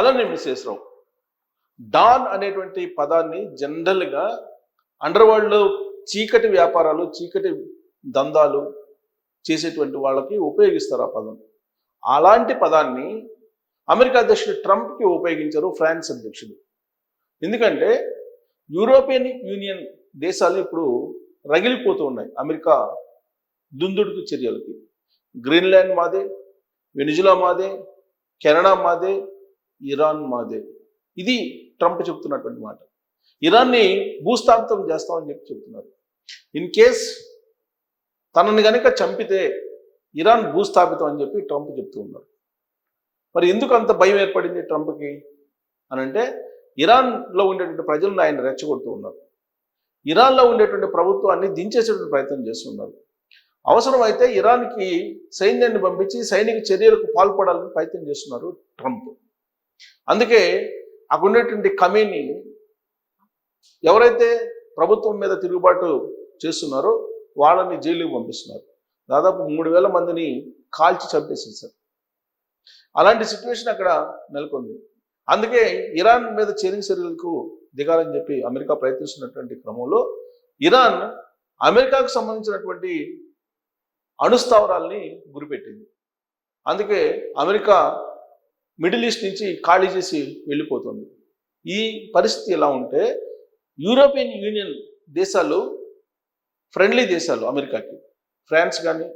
అలానే విశ్వేశ్వరరావు డాన్ అనేటువంటి పదాన్ని జనరల్గా అండర్ వరల్డ్లో చీకటి వ్యాపారాలు చీకటి దందాలు చేసేటువంటి వాళ్ళకి ఉపయోగిస్తారు ఆ పదం. అలాంటి పదాన్ని అమెరికా అధ్యక్షుడు ట్రంప్కి ఉపయోగించారు ఫ్రాన్స్ అధ్యక్షుడు. ఎందుకంటే యూరోపియన్ యూనియన్ దేశాలు ఇప్పుడు రగిలిపోతూ ఉన్నాయి అమెరికా దుందుడుకు చర్యలకి. గ్రీన్లాండ్ మాదే, వెనిజులా మాదే, కెనడా మాదే, ఇరాన్ మాదే. ఇది ట్రంప్ చెప్తున్నటువంటి మాట. ఇరాన్ని భూస్థాపితం చేస్తామని చెప్పి చెప్తున్నారు. ఇన్ కేస్ తనని కనుక చంపితే ఇరాన్ భూస్థాపితం అని చెప్పి ట్రంప్ చెప్తూ ఉన్నారు. మరి ఎందుకు అంత భయం ఏర్పడింది ట్రంప్కి అని అంటే, ఇరాన్లో ఉండేటువంటి ప్రజలను ఆయన రెచ్చగొడుతూ ఉన్నారు. ఇరాన్లో ఉండేటువంటి ప్రభుత్వాన్ని దించేసేటువంటి ప్రయత్నం చేస్తున్నారు. అవసరమైతే ఇరాన్కి సైన్యాన్ని పంపించి సైనిక చర్యలకు పాల్పడాలని ప్రయత్నం చేస్తున్నారు ట్రంప్. అందుకే అక్కడ ఉండేటువంటి కమీని ఎవరైతే ప్రభుత్వం మీద తిరుగుబాటు చేస్తున్నారో వాళ్ళని జైలుకి పంపిస్తున్నారు. దాదాపు 3,000 మందిని కాల్చి చంపేసేసారు. అలాంటి సిచ్యువేషన్ అక్కడ నెలకొంది. అందుకే ఇరాన్ మీద చైనింగ్ చర్యలకు దిగాలని చెప్పి అమెరికా ప్రయత్నిస్తున్నటువంటి క్రమంలో ఇరాన్ అమెరికాకు సంబంధించినటువంటి అణుస్థావరాల్ని గురిపెట్టింది. అందుకే అమెరికా మిడిల్ ఈస్ట్ నుంచి ఖాళీ చేసి వెళ్ళిపోతుంది. ఈ పరిస్థితి ఎలా ఉంటే యూరోపియన్ యూనియన్ దేశాలు ఫ్రెండ్లీ దేశాలు అమెరికాకి, ఫ్రాన్స్ కానీ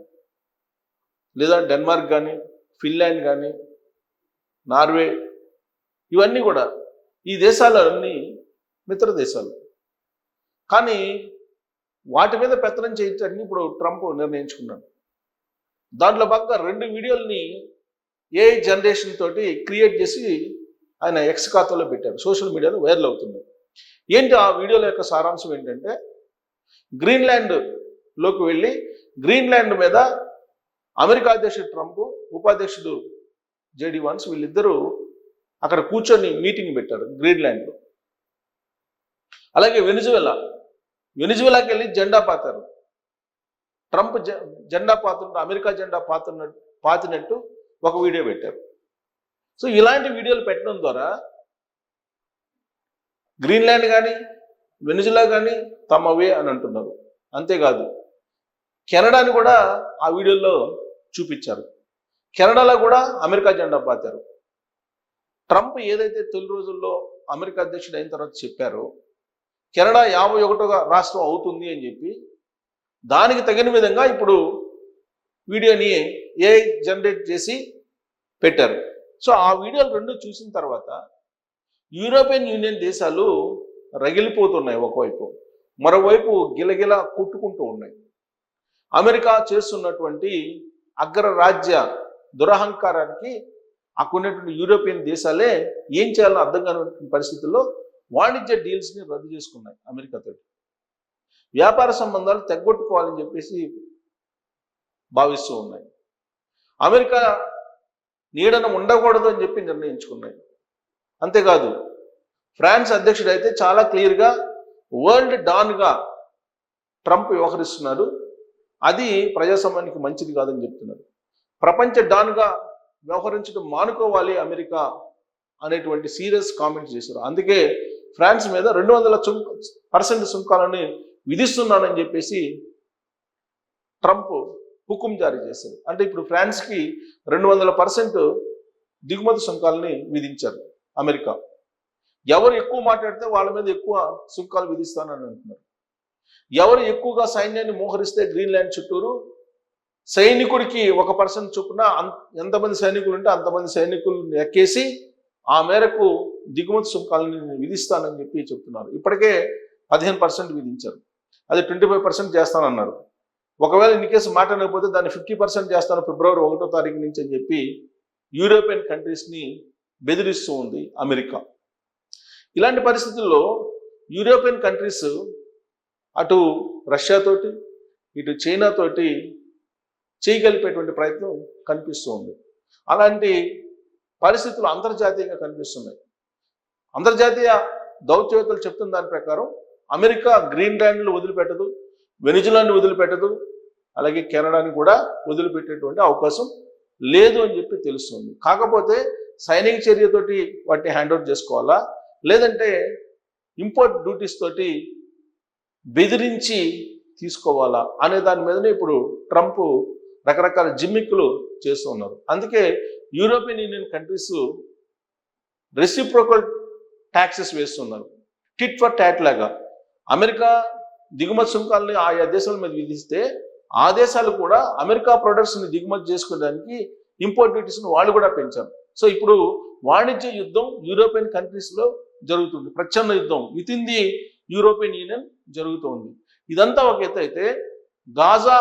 లేదా డెన్మార్క్ కానీ ఫిన్లాండ్ కానీ నార్వే, ఇవన్నీ కూడా ఈ దేశాలన్నీ మిత్ర దేశాలు. కానీ వాటి మీద పెత్తనం చేయటానికి ఇప్పుడు ట్రంప్ నిర్ణయించుకున్నాడు. దాంట్లో భాగంగా 2 వీడియోల్ని ఏఐ జనరేషన్ తోటి క్రియేట్ చేసి ఆయన ఎక్స్ ఖాతాలో పెట్టారు. సోషల్ మీడియాలో వైరల్ అవుతుంది. ఏంటి ఆ వీడియోల యొక్క సారాంశం ఏంటంటే, గ్రీన్లాండ్లోకి వెళ్ళి గ్రీన్లాండ్ మీద అమెరికా అధ్యక్షుడు ట్రంప్, ఉపాధ్యక్షుడు జేడీ వాన్స్ వీళ్ళిద్దరూ అక్కడ కూర్చొని మీటింగ్ పెట్టారు గ్రీన్లాండ్లో. అలాగే వెనిజువెలాకి వెళ్ళి జెండా పాతారు. ట్రంప్ జెండా పాతున్నట్టు, అమెరికా జెండా పాతినట్టు ఒక వీడియో పెట్టారు. సో ఇలాంటి వీడియోలు పెట్టడం ద్వారా గ్రీన్లాండ్ కానీ వెనిజులా కానీ తమవే అని అంటున్నారు. అంతేకాదు కెనడాని కూడా ఆ వీడియోలో చూపించారు. కెనడాలో కూడా అమెరికా జెండా పాతారు. ట్రంప్ ఏదైతే తొలి రోజుల్లో అమెరికా అధ్యక్షుడు అయిన తర్వాత చెప్పారో కెనడా 51వ రాష్ట్రం అవుతుంది అని చెప్పి, దానికి తగిన విధంగా ఇప్పుడు వీడియోని ఏఐ జనరేట్ చేసి పెట్టారు. సో ఆ వీడియోలు 2 చూసిన తర్వాత యూరోపియన్ యూనియన్ దేశాలు రగిలిపోతున్నాయి ఒకవైపు, మరోవైపు గిలగిల కొట్టుకుంటూ ఉన్నాయి. అమెరికా చేస్తున్నటువంటి అగ్రరాజ్య దురహంకారానికి అక్కడ ఉన్నటువంటి యూరోపియన్ దేశాలే ఏం చేయాలని అర్థం కాని పరిస్థితుల్లో వాణిజ్య డీల్స్ని రద్దు చేసుకున్నాయి. అమెరికాతో వ్యాపార సంబంధాలు తెగొట్టుకోవాలని చెప్పేసి భావిస్తూ ఉన్నాయి. అమెరికా నీడన ఉండకూడదు అని చెప్పి నిర్ణయించుకున్నాయి. అంతేకాదు ఫ్రాన్స్ అధ్యక్షుడు అయితే చాలా క్లియర్గా వరల్డ్ డాన్గా ట్రంప్ వ్యవహరిస్తున్నారు. అది ప్రజాస్వామ్యానికి మంచిది కాదని చెప్తున్నారు. ప్రపంచ డాన్గా వ్యవహరించడం మానుకోవాలి అమెరికా అనేటువంటి సీరియస్ కామెంట్స్ చేశారు. అందుకే ఫ్రాన్స్ మీద 200% సుంకాలను విధిస్తున్నానని చెప్పేసి ట్రంప్ హుకుం జారీ చేశారు. అంటే ఇప్పుడు ఫ్రాన్స్కి 200% దిగుమతి సుంకాలని విధించారు అమెరికా. ఎవరు ఎక్కువ మాట్లాడితే వాళ్ళ మీద ఎక్కువ సుంకాలు విధిస్తానని అంటున్నారు. ఎవరు ఎక్కువగా సైన్యాన్ని మోహరిస్తే గ్రీన్లాండ్ చుట్టూరు సైనికుడికి 1% చొప్పున ఎంతమంది సైనికులు ఉంటే అంతమంది సైనికులను ఎక్కేసి ఆ మేరకు దిగుమతి సుంకాలను విధిస్తానని చెప్పి చెప్తున్నారు. ఇప్పటికే 15% విధించారు. అది 25% చేస్తానన్నారు. ఒకవేళ ఇన్ కేసు మాట అనకపోతే దాన్ని 50% చేస్తాను ఫిబ్రవరి 1వ తారీఖు నుంచి అని చెప్పి యూరోపియన్ కంట్రీస్ని బెదిరిస్తూ ఉంది అమెరికా. ఇలాంటి పరిస్థితుల్లో యూరోపియన్ కంట్రీస్ అటు రష్యాతోటి ఇటు చైనాతోటి చేయగలిపేటువంటి ప్రయత్నం కనిపిస్తూ ఉంది. అలాంటి పరిస్థితులు అంతర్జాతీయంగా కనిపిస్తున్నాయి. అంతర్జాతీయ దౌత్యవేత్తలు చెప్తున్న దాని ప్రకారం అమెరికా గ్రీన్లాండ్ను వదిలిపెట్టదు, వెనిజులాని వదిలిపెట్టదు, అలాగే కెనడాని కూడా వదిలిపెట్టేటువంటి అవకాశం లేదు అని చెప్పి తెలుస్తుంది. కాకపోతే సైనిక చర్యతోటి వాటిని హ్యాండ్ ఓవర్ చేసుకోవాలా, లేదంటే ఇంపోర్ట్ డ్యూటీస్ తోటి బెదిరించి తీసుకోవాలా అనే దాని మీదనే ఇప్పుడు ట్రంప్ రకరకాల జిమ్మిక్కులు చేస్తూ ఉన్నారు. అందుకే European union countries reciprocal taxes వేస్తున్నారు. టిట్ ఫర్ టాట్ లాగా అమెరికా దిగుమతి సుంకాలని ఆయా దేశాల మీద విధిస్తే ఆ దేశాలు కూడా అమెరికా ప్రొడక్ట్స్ని దిగుమతి చేసుకోవడానికి ఇంపోర్ట్ డ్యూటీస్ని వాళ్ళు కూడా పెంచారు. సో ఇప్పుడు వాణిజ్య యుద్ధం యూరోపియన్ కంట్రీస్లో జరుగుతుంది, ప్రచ్ఛన్న యుద్ధం with in the European union జరుగుతోంది. ఇదంతా ఒక ఎత్తు అయితే గాజా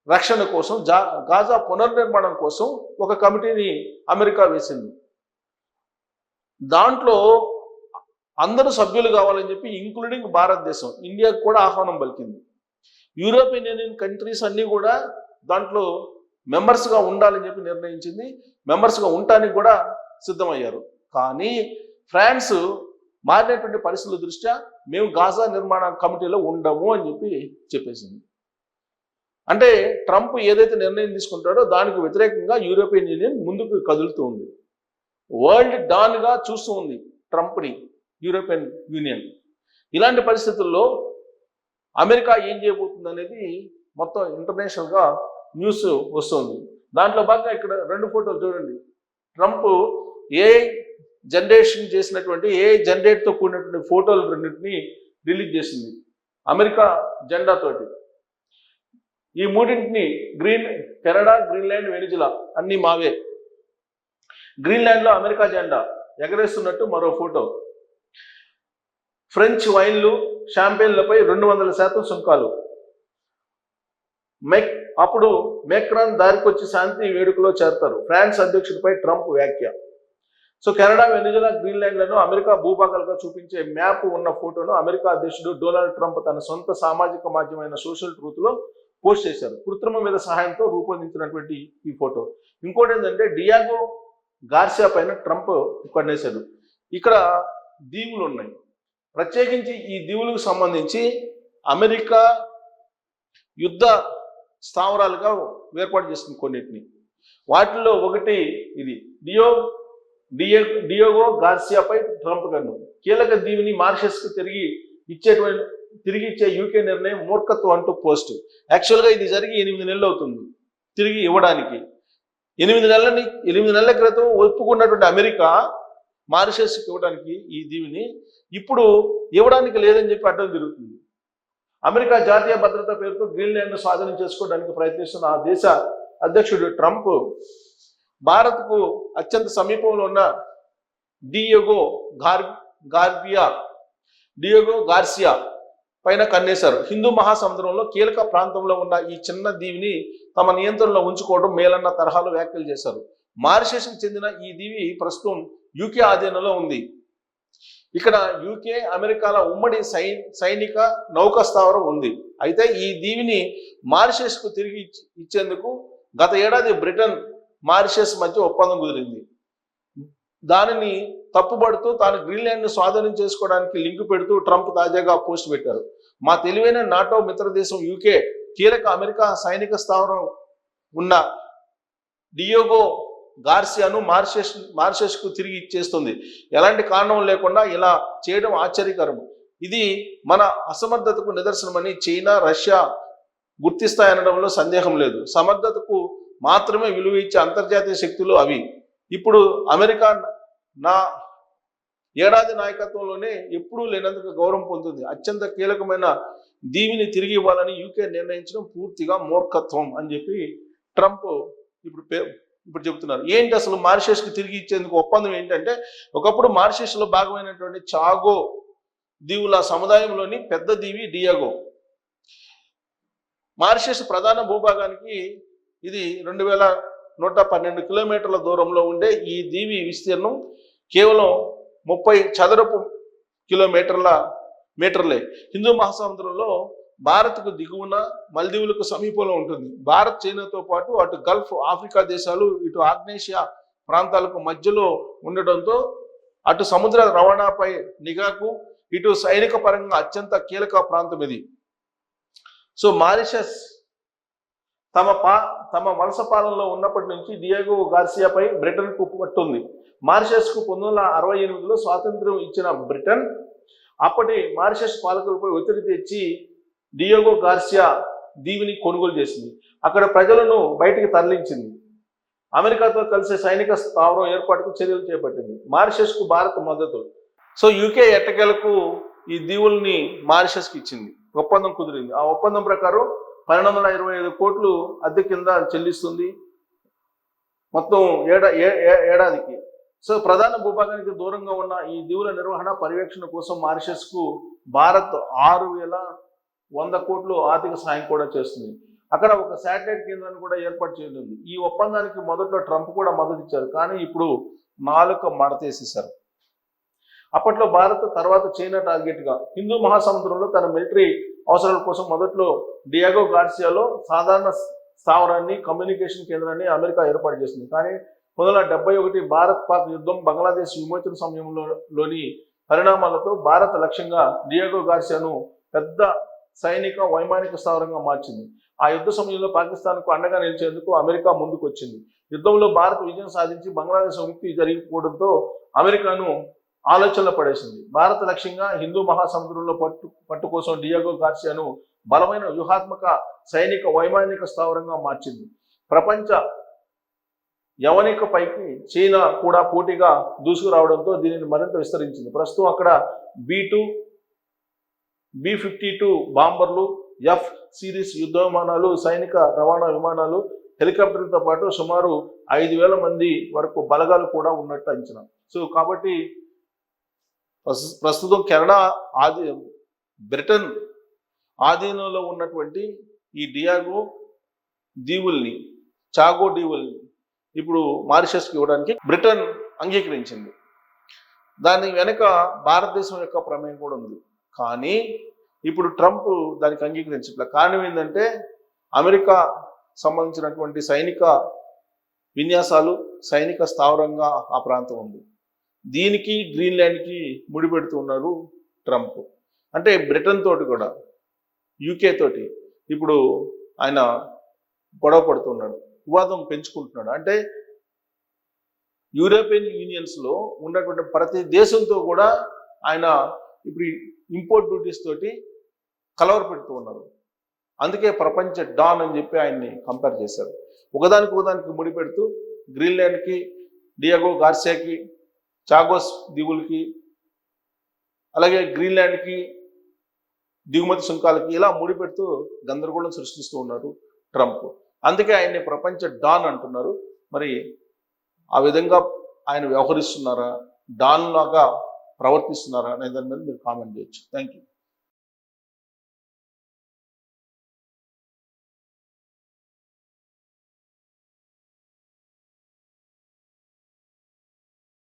రక్షణ కోసం, గాజా పునర్నిర్మాణం కోసం ఒక కమిటీని అమెరికా వేసింది. దాంట్లో అందరూ సభ్యులు కావాలని చెప్పి ఇంక్లూడింగ్ భారతదేశం, ఇండియాకు కూడా ఆహ్వానం పలికింది. యూరోపియన్ యూనియన్ కంట్రీస్ అన్నీ కూడా దాంట్లో మెంబర్స్గా ఉండాలని చెప్పి నిర్ణయించింది. మెంబర్స్గా ఉండటానికి కూడా సిద్ధమయ్యారు. కానీ ఫ్రాన్స్ మారినటువంటి పరిస్థితుల దృష్ట్యా మేము గాజా నిర్మాణ కమిటీలో ఉండము అని చెప్పేసింది. అంటే ట్రంప్ ఏదైతే నిర్ణయం తీసుకుంటాడో దానికి వ్యతిరేకంగా యూరోపియన్ యూనియన్ ముందుకు కదులుతూ ఉంది. వరల్డ్ డాన్గా చూస్తూ ఉంది ట్రంప్ని యూరోపియన్ యూనియన్. ఇలాంటి పరిస్థితుల్లో అమెరికా ఏం చేయబోతుంది అనేది మొత్తం ఇంటర్నేషనల్గా న్యూస్ వస్తుంది. దాంట్లో భాగంగా ఇక్కడ 2 ఫోటోలు చూడండి. ట్రంప్ ఏఐ జనరేషన్ చేసినటువంటి ఏఐ జనరేట్తో కూడినటువంటి ఫోటోలు 2ని రిలీజ్ చేసింది అమెరికా జెండాతోటి. ఈ 3ని కెనడా, గ్రీన్లాండ్, వెనిజులా అన్నీ మావే. గ్రీన్లాండ్లో అమెరికా జెండా ఎగరేస్తున్నట్టు మరో ఫోటో. ఫ్రెంచ్ వైన్లు, షాంపెయిన్లపై 200% సుంకాలు. అప్పుడు మెక్రాన్ దారికొచ్చి శాంతి వేడుకలో చేరతారు. ఫ్రాన్స్ అధ్యక్షుడిపై ట్రంప్ వ్యాఖ్య. సో కెనడా, వెనిజులా, గ్రీన్లాండ్లను అమెరికా భూభాగాలుగా చూపించే మ్యాప్ ఉన్న ఫోటోను అమెరికా అధ్యక్షుడు డొనాల్డ్ ట్రంప్ తన సొంత సామాజిక మాధ్యమైన సోషల్ ట్రూత్లో పోస్ట్ చేశారు. కృత్రిమ మీద సహాయంతో రూపొందించినటువంటి ఈ ఫోటో. ఇంకోటి ఏంటంటే డియాగో గార్సియా పైన ట్రంప్ కొనేశాడు. ఇక్కడ దీవులు ఉన్నాయి. ప్రత్యేకించి ఈ దీవులకు సంబంధించి అమెరికా యుద్ధ స్థావరాలుగా ఏర్పాటు చేస్తుంది కొన్నిటిని. వాటిల్లో ఒకటి ఇది డియోగో గార్సియాపై ట్రంప్ కన్ను. కీలక దీవిని మారిషస్కి తిరిగి ఇచ్చే యూకే నిర్ణయం మూర్ఖత్వం అంటూ పోస్ట్. యాక్చువల్గా ఇది జరిగి 8 నెలలు అవుతుంది తిరిగి ఇవ్వడానికి. 8 నెలల క్రితం ఒప్పుకున్నటువంటి అమెరికా మారిషస్కి ఇవ్వడానికి ఈ దీవిని ఇప్పుడు ఇవ్వడానికి లేదని చెప్పి అడ్డం తిరుగుతుంది. అమెరికా జాతీయ భద్రత పేరుతో గ్రీన్లాండ్ను స్వాధీనం చేసుకోవడానికి ప్రయత్నిస్తున్న ఆ దేశ అధ్యక్షుడు ట్రంప్ భారత్కు అత్యంత సమీపంలో ఉన్న డియోగో గార్సియా పైన కన్నేశారు. హిందూ మహాసముద్రంలో కీలక ప్రాంతంలో ఉన్న ఈ చిన్న దీవిని తమ నియంత్రణలో ఉంచుకోవడం మేలన్న తరహాలో వ్యాఖ్యలు చేశారు. మారిషస్కి చెందిన ఈ దీవి ప్రస్తుతం యూకే ఆధీనంలో ఉంది. ఇక్కడ యూకే, అమెరికాల ఉమ్మడి సైనిక నౌకా స్థావరం ఉంది. అయితే ఈ దీవిని మారిషస్కు తిరిగి ఇచ్చేందుకు గత ఏడాది బ్రిటన్, మారిషస్ మధ్య ఒప్పందం కుదిరింది. దానిని తప్పుబడుతూ తాను గ్రీన్లాండ్ను స్వాధీనం చేసుకోవడానికి లింక్ పెడుతూ ట్రంప్ తాజాగా పోస్ట్ పెట్టారు. మా తెలివైన నాటో మిత్రదేశం యూకే కీలక అమెరికా సైనిక స్థావరం ఉన్న డియోగో గార్సియాను మారిషస్కు తిరిగి ఇచ్చేస్తుంది. ఎలాంటి కారణం లేకుండా ఇలా చేయడం ఆశ్చర్యకరం. ఇది మన అసమర్థతకు నిదర్శనమని చైనా, రష్యా గుర్తిస్తాయనడంలో సందేహం లేదు. సమర్థతకు మాత్రమే విలువ ఇచ్చే అంతర్జాతీయ శక్తులు అవి. ఇప్పుడు అమెరికా నా ఏడాది నాయకత్వంలోనే ఎప్పుడూ లేనందుకు గౌరవం పొందుతుంది. అత్యంత కీలకమైన దీవిని తిరిగి ఇవ్వాలని యూకే నిర్ణయించడం పూర్తిగా మూర్ఖత్వం అని చెప్పి ట్రంప్ ఇప్పుడు చెబుతున్నారు. ఏంటి అసలు మారిషస్కి తిరిగి ఇచ్చేందుకు ఒప్పందం ఏంటంటే, ఒకప్పుడు మారిషస్లో భాగమైనటువంటి చాగో దీవుల సముదాయంలోని పెద్ద దీవి డియాగో. మారిషస్ ప్రధాన భూభాగానికి ఇది 2112 కిలోమీటర్ల దూరంలో ఉండే ఈ దీవి విస్తీర్ణం కేవలం 30 చదరపు మీటర్లే. హిందూ మహాసముద్రంలో భారత్కు దిగువన, మల్దీవులకు సమీపంలో ఉంటుంది. భారత్, చైనాతో పాటు అటు గల్ఫ్, ఆఫ్రికా దేశాలు, ఇటు ఆగ్నేషియా ప్రాంతాలకు మధ్యలో ఉండడంతో అటు సముద్ర రవాణాపై నిఘాకు, ఇటు సైనిక పరంగా అత్యంత కీలక ప్రాంతం ఇది. సో మారిషస్ తమ వలస పాలనలో ఉన్నప్పటి నుంచి డియాగో గార్సియాపై బ్రిటన్కు పట్టుంది. మారిషస్కు 1968లో స్వాతంత్ర్యం ఇచ్చిన బ్రిటన్ అప్పటి మారిషస్ పాలకులపై ఒత్తిడి తెచ్చి డియాగో గార్సియా దీవిని కొనుగోలు చేసింది. అక్కడ ప్రజలను బయటికి తరలించింది. అమెరికాతో కలిసి సైనిక స్థావరం ఏర్పాటుకు చర్యలు చేపట్టింది. మారిషస్కు భారత్ మద్దతు. సో యూకే ఎట్టకేలకు ఈ దీవుల్ని మారిషస్కి ఇచ్చింది. ఒప్పందం కుదిరింది. ఆ ఒప్పందం ప్రకారం 1225 కోట్లు అద్దె కింద చెల్లిస్తుంది మొత్తం ఏడాదికి. సో ప్రధాన భూభాగానికి దూరంగా ఉన్న ఈ దీవుల నిర్వహణ పర్యవేక్షణ కోసం మారిషస్కు భారత్ 6,100 కోట్లు ఆర్థిక సాయం కూడా చేస్తుంది. అక్కడ ఒక శాటిలైట్ కేంద్రాన్ని కూడా ఏర్పాటు చేయనుంది. ఈ ఒప్పందానికి మొదట్లో ట్రంప్ కూడా మద్దతు ఇచ్చారు, కానీ ఇప్పుడు నాలుక మడతేసేశారు. అప్పట్లో భారత్, తర్వాత చైనా టార్గెట్గా హిందూ మహాసముద్రంలో తన మిలిటరీ అవసరాల కోసం మొదట్లో డియాగో గార్సియాలో సాధారణ స్థావరాన్ని, కమ్యూనికేషన్ కేంద్రాన్ని అమెరికా ఏర్పాటు చేసింది. కానీ 1971 భారత్ పాక్ యుద్ధం, బంగ్లాదేశ్ విమోచన సమయంలోని పరిణామాలతో భారత్ లక్ష్యంగా డియాగో గార్సియాను పెద్ద సైనిక వైమానిక స్థావరంగా మార్చింది. ఆ యుద్ధ సమయంలో పాకిస్తాన్కు అండగా నిలిచేందుకు అమెరికా ముందుకు వచ్చింది. యుద్ధంలో భారత్ విజయం సాధించి బంగ్లాదేశ్ విముక్తి జరిగిపోవడంతో అమెరికాను ఆలోచనలో పడేసింది. భారత లక్ష్యంగా హిందూ మహాసముద్రంలో పట్టు కోసం డియాగో గార్సియాను బలమైన వ్యూహాత్మక సైనిక వైమానిక స్థావరంగా మార్చింది. ప్రపంచ యవనిక పైకి చైనా కూడా పోటీగా దూసుకురావడంతో దీనిని మరింత విస్తరించింది. ప్రస్తుతం అక్కడ B-2, B-52 బాంబర్లు, F సిరీస్ యుద్ధ విమానాలు, సైనిక రవాణా విమానాలు, హెలికాప్టర్లతో పాటు సుమారు 5,000 మంది వరకు బలగాలు కూడా ఉన్నట్టు అంచనా. సో కాబట్టి ప్రస్తుతం కెనడా బ్రిటన్ ఆధీనంలో ఉన్నటువంటి ఈ డియాగో దీవుల్ని, చాగో దీవుల్ని ఇప్పుడు మారిషస్కి ఇవ్వడానికి బ్రిటన్ అంగీకరించింది. దాని వెనుక భారతదేశం యొక్క ప్రమేయం కూడా ఉంది. కానీ ఇప్పుడు ట్రంప్ దానికి అంగీకరించట్లేదు. కారణం ఏంటంటే అమెరికా సంబంధించినటువంటి సైనిక విన్యాసాలు, సైనిక స్థావరంగా ఆ ప్రాంతం ఉంది. దీనికి గ్రీన్లాండ్కి ముడిపెడుతూ ఉన్నారు ట్రంప్. అంటే బ్రిటన్ తోటి కూడా, యూకే తోటి ఇప్పుడు ఆయన గొడవ పడుతున్నాడు, వివాదం పెంచుకుంటున్నాడు. అంటే యూరోపియన్ యూనియన్స్లో ఉన్నటువంటి ప్రతి దేశంతో కూడా ఆయన ఇప్పుడు ఇంపోర్ట్ డ్యూటీస్ తోటి కలవర పెడుతూ ఉన్నారు. అందుకే ప్రపంచ డాన్ అని చెప్పి ఆయన్ని కంపేర్ చేశారు. ఒకదానికి ముడిపెడుతూ గ్రీన్లాండ్కి, డియాగో గార్సియాకి, చాగోస్ దీవులకి, అలాగే గ్రీన్లాండ్కి దిగుమతి సుంకాలకి ఇలా ముడిపెడుతూ గందరగోళం సృష్టిస్తూ ఉన్నారు ట్రంప్. అందుకే ఆయన్ని ప్రపంచ డాన్ అంటున్నారు. మరి ఆ విధంగా ఆయన వ్యవహరిస్తున్నారా, డాన్ లాగా ప్రవర్తిస్తున్నారా అనే దాని మీద మీరు కామెంట్ చేయొచ్చు. Thank you.